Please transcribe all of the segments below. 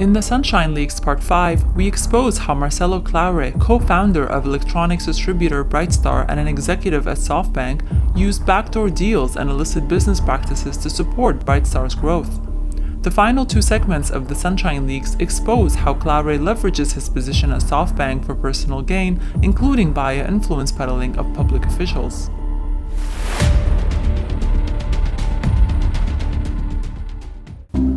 In the Sunshine Leaks Part 5, we expose how Marcelo Claure, co-founder of electronics distributor Brightstar and an executive at SoftBank, used backdoor deals and illicit business practices to support Brightstar's growth. The final two segments of the Sunshine Leaks expose how Claure leverages his position at SoftBank for personal gain, including via influence peddling of public officials.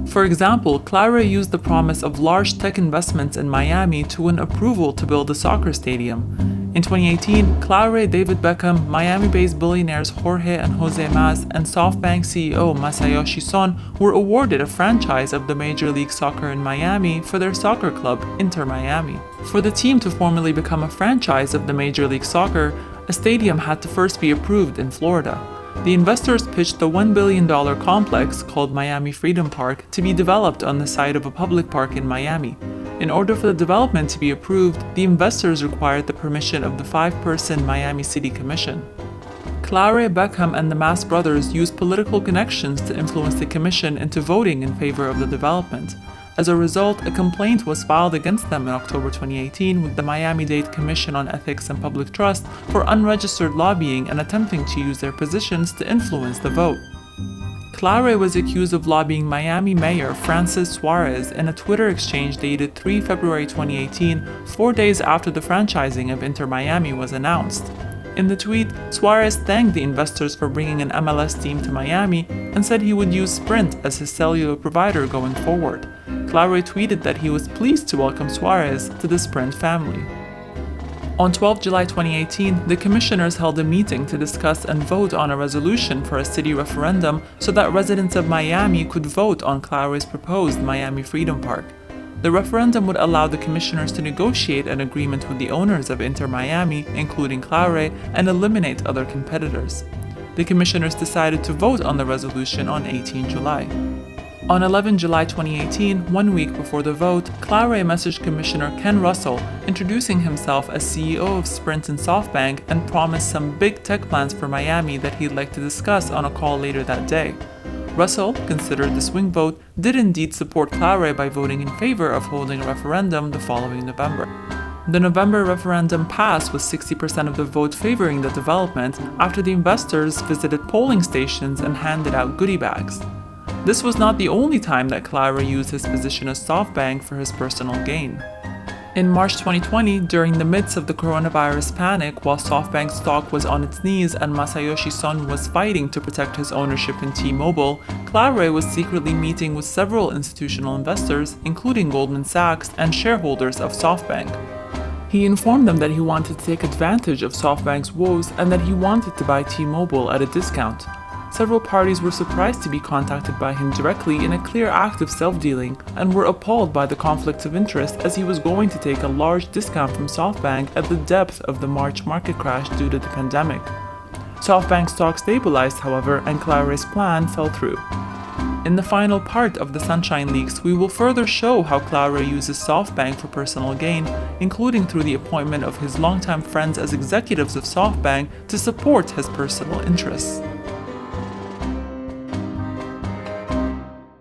For example, Claure used the promise of large tech investments in Miami to win approval to build a soccer stadium. In 2018, Claure, David Beckham, Miami-based billionaires Jorge and Jose Mas, and SoftBank CEO Masayoshi Son were awarded a franchise of the Major League Soccer in Miami for their soccer club, Inter Miami. For the team to formally become a franchise of the Major League Soccer, a stadium had to first be approved in Florida. The investors pitched the $1 billion complex called Miami Freedom Park to be developed on the site of a public park in Miami. In order for the development to be approved, the investors required the permission of the 5-person Miami City Commission. Claure, Beckham, and the Mas brothers used political connections to influence the commission into voting in favor of the development. As a result, a complaint was filed against them in October 2018 with the Miami-Dade Commission on Ethics and Public Trust for unregistered lobbying and attempting to use their positions to influence the vote. Claure was accused of lobbying Miami Mayor Francis Suarez in a Twitter exchange dated 3 February 2018, 4 days after the franchising of Inter Miami was announced. In the tweet, Suarez thanked the investors for bringing an MLS team to Miami and said he would use Sprint as his cellular provider going forward. Claure tweeted that he was pleased to welcome Suarez to the Sprint family. On 12 July 2018, the commissioners held a meeting to discuss and vote on a resolution for a city referendum so that residents of Miami could vote on Claure's proposed Miami Freedom Park. The referendum would allow the commissioners to negotiate an agreement with the owners of Inter Miami, including Claure, and eliminate other competitors. The commissioners decided to vote on the resolution on 18 July. On 11 July 2018, 1 week before the vote, Claure messaged Commissioner Ken Russell, introducing himself as CEO of Sprint and SoftBank, and promised some big tech plans for Miami that he'd like to discuss on a call later that day. Russell, considered the swing vote, did indeed support Claure by voting in favor of holding a referendum the following November. The November referendum passed with 60% of the vote favoring the development after the investors visited polling stations and handed out goodie bags. This was not the only time that Claure used his position as SoftBank for his personal gain. In March 2020, during the midst of the coronavirus panic, while SoftBank stock was on its knees and Masayoshi Son was fighting to protect his ownership in T-Mobile, Claure was secretly meeting with several institutional investors, including Goldman Sachs and shareholders of SoftBank. He informed them that he wanted to take advantage of SoftBank's woes and that he wanted to buy T-Mobile at a discount. Several parties were surprised to be contacted by him directly in a clear act of self-dealing and were appalled by the conflicts of interest as he was going to take a large discount from SoftBank at the depth of the March market crash due to the pandemic. SoftBank stock stabilized, however, and Claure's plan fell through. In the final part of the Sunshine Leaks, we will further show how Claure uses SoftBank for personal gain, including through the appointment of his longtime friends as executives of SoftBank to support his personal interests.